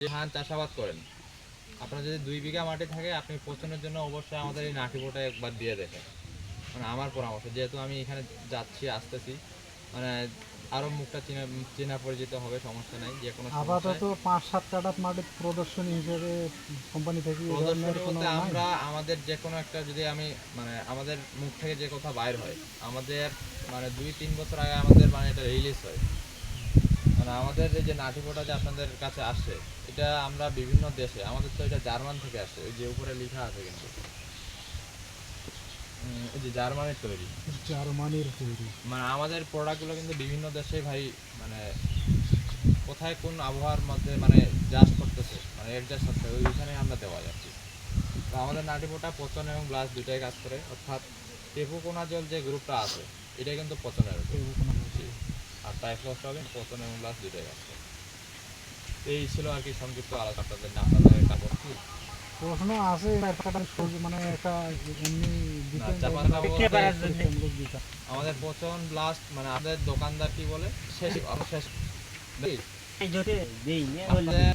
যে ধান চাষাবাদ করেন, আপনার যদি 2 বিঘা মাটি থাকে, আপনি পচনের জন্য অবশ্যই আমাদের এই নাটিবোটা একবার দিয়ে দেখেন। মানে আমার পরামর্শ, যেহেতু আমি এখানে যাচ্ছি, আসতেছি, মানে আরো মুখটা চেনা চেনা পরিচিত হবে, সমস্যা নাই। যে কোনো সমস্যায় আপাতত 5-7 কাঠা মাটির প্রদর্শনী হিসেবে কোম্পানি থেকে এই ধরনের প্রদর্শনী কোনো বলতে নাই? আমরা আমাদের যে কোনো একটা, যদি আমি মানে আমাদের মুখ থেকে যে কথা বাইর হয়, আমাদের মানে 2-3 বছর আগে আমাদের মানে এটা রিলিজ হয়। মানে আমাদের এই যে নাটিবোটা যে আপনাদের কাছে আসে, এটা আমরা বিভিন্ন দেশে, আমাদের তো এটা জার্মান থেকে আসে, ওই যে উপরে লেখা আছে কিন্তু এই যে জার্মানির তৈরি। জার্মানির তৈরি। মানে আমাদের প্রোডাক্টগুলো কিন্তু বিভিন্ন দেশে ভাই, মানে কোথায় কোন আবহাওয়ার মধ্যে মানে জাস্ট করতেছে, মানে অ্যাডজাস্ট হচ্ছে, ওইখানে আমরা দেওয়া যাচ্ছি। তো আমাদের নাটিবোটা পচন এবং ব্লাস দুটাই কাজ করে, অর্থাৎ টেপুকোনাজল যে গ্রুপটা আছে, এটা কিন্তু পচনের উপর। জি। আর টাইফ্লোস্টাবিন পচন এবং ব্লাস দুটাই কাজ করে। এই ছিল আর কি সংক্ষিপ্ত আলোচনা আপনাদের আপনাদের কাপড়। প্রশ্ন আছে একটা কাঠা মানে একটা এমনি না, দিতেন চাপা কাটা বলতে পরীক্ষামূলক দিতাম। আমাদের পচন ব্লাস্ট, মানে আমাদের দোকানদার কি বলে শেষ শেষ যদি দেই না আমাদের